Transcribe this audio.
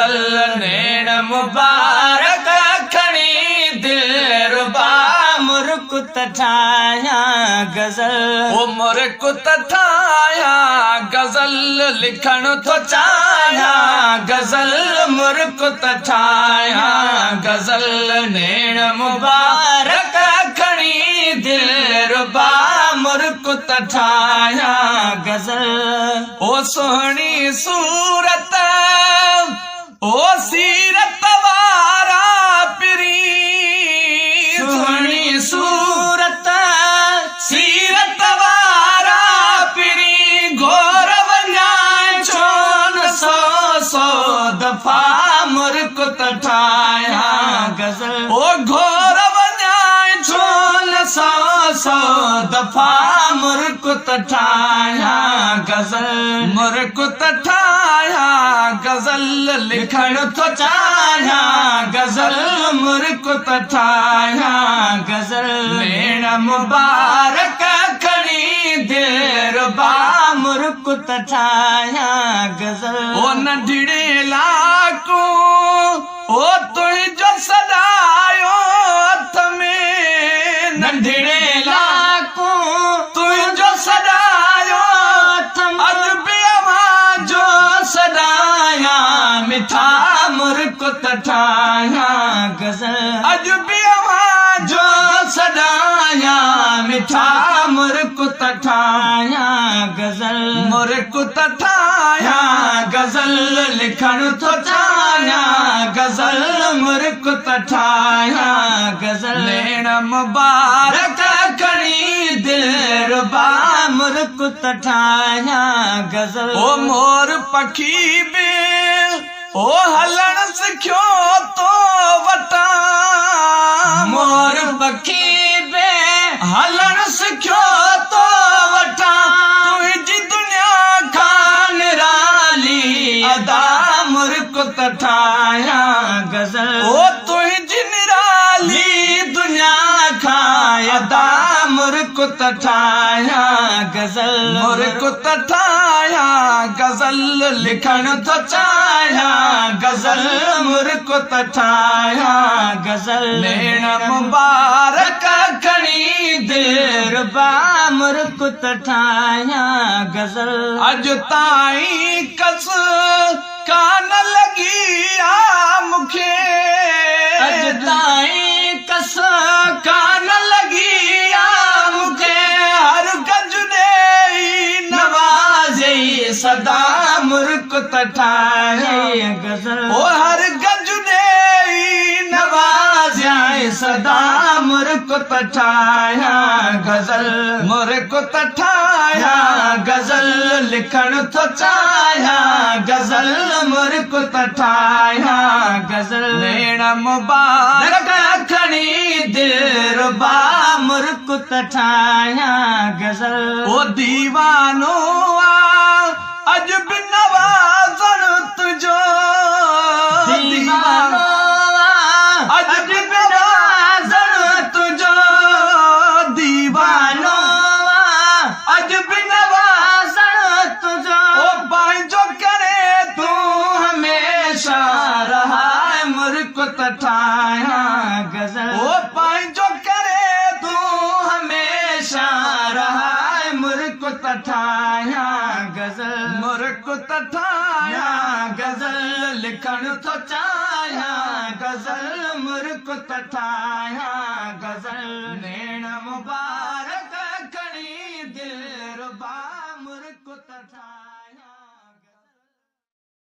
गज़ल नेण मुबारक खणी दिलरुबा मुर्कुत ठाया गज़ल ओ मुर्कुत ठाया गज़ल लिखण तो चाया गज़ल मुर्कुत ठाया गज़ल नेण मुबारक खणी दिलरुबा मुर्कुत ठाया गज़ल ओ सोहणी सूरत ओ सीरत वारा पिरी सोहणी सूरत सीरत वारा पिरी घोर वञाए छोन सौ सौ दफ़ा मुर्कुत ठाया गज़ल ओ घोर वञाए छोन सौ सौ दफ़ा मुर्कुत ठाया गज़ल मुर्कुत ठाया गज़ल लिखण तो चाया गज़ल मुर्कुत ठाया गज़ल नेण मुबारक खणी दिलरुबा मुर्कुत ठाया गज़ल ओ नंढड़े लाकू ओ तुंहिंजो सदायो हथ में नंढड़े लाकू तुंहिंजो सदायो हथ में अॼु बि आवाज़ो सदाया मिठा मुर्कुत ठाया गज़ल अॼु बि आवाज़ो सदाया मिठा मुर्कुत ठाया गज़ल मुर्कुत ठाया गज़ल लिखण तो चाया गज़ल मुर्कुत ठाया गज़ल नेण मुबारक खणी दिलरुबा मुर्कुत ठाया गज़ल ओ मोर पखी बि ओ हलण सिखियो तो वटा मोर पखी बि हलण सिखियो तो वटा तुंहिंजी दुनिया खां निराली अदा मुर्कुत ठाया गज़ल ओ तुंहिंजी निराली दुनिया खां अदा मुर्कुत ठाया गज़ल मुर्कुत ठाया गज़ल लिखण तो चाया गज़ल मुर्कुत ठाया गज़ल नेण मुबारक खणी दिलरुबा मुर्कुत ठाया गज़ल अॼु ताईं कस कान लॻी आ मूंखे अॼु ताईं कस कान लॻी आ मूंखे हर गज ॾेई नवाज़े सदा मुर्कुत ठाया गज़ल ओ हर गज ॾेई नवाज़े सदा मुर्कुत ठाया गज़ल मुर्कुत ठाया गज़ल लिखण तो चाया गज़ल मुर्कुत ठाया गज़ल नेण मुबारक खणी दिलरुबा मुर्कुत ठाया गज़ल ओ दीवानो अॼु बि नवाज़ण तुंहिंजो दीवानो अॼु बि नवाज़ण तुंहिंजो दीवानो अॼु बि नवाज़ण तुंहिंजो ओ पंहिंजो करे तूं हमेशा रहा मुर्कुत ठाया गज़ल ओ पंहिंजो करे तूं हमेशा रहा मुर्कुत ठाया गज़ल मुर्कुत ठाया गज़ल लिखण तो चाया गज़ल मुर्कुत ठाया गज़ल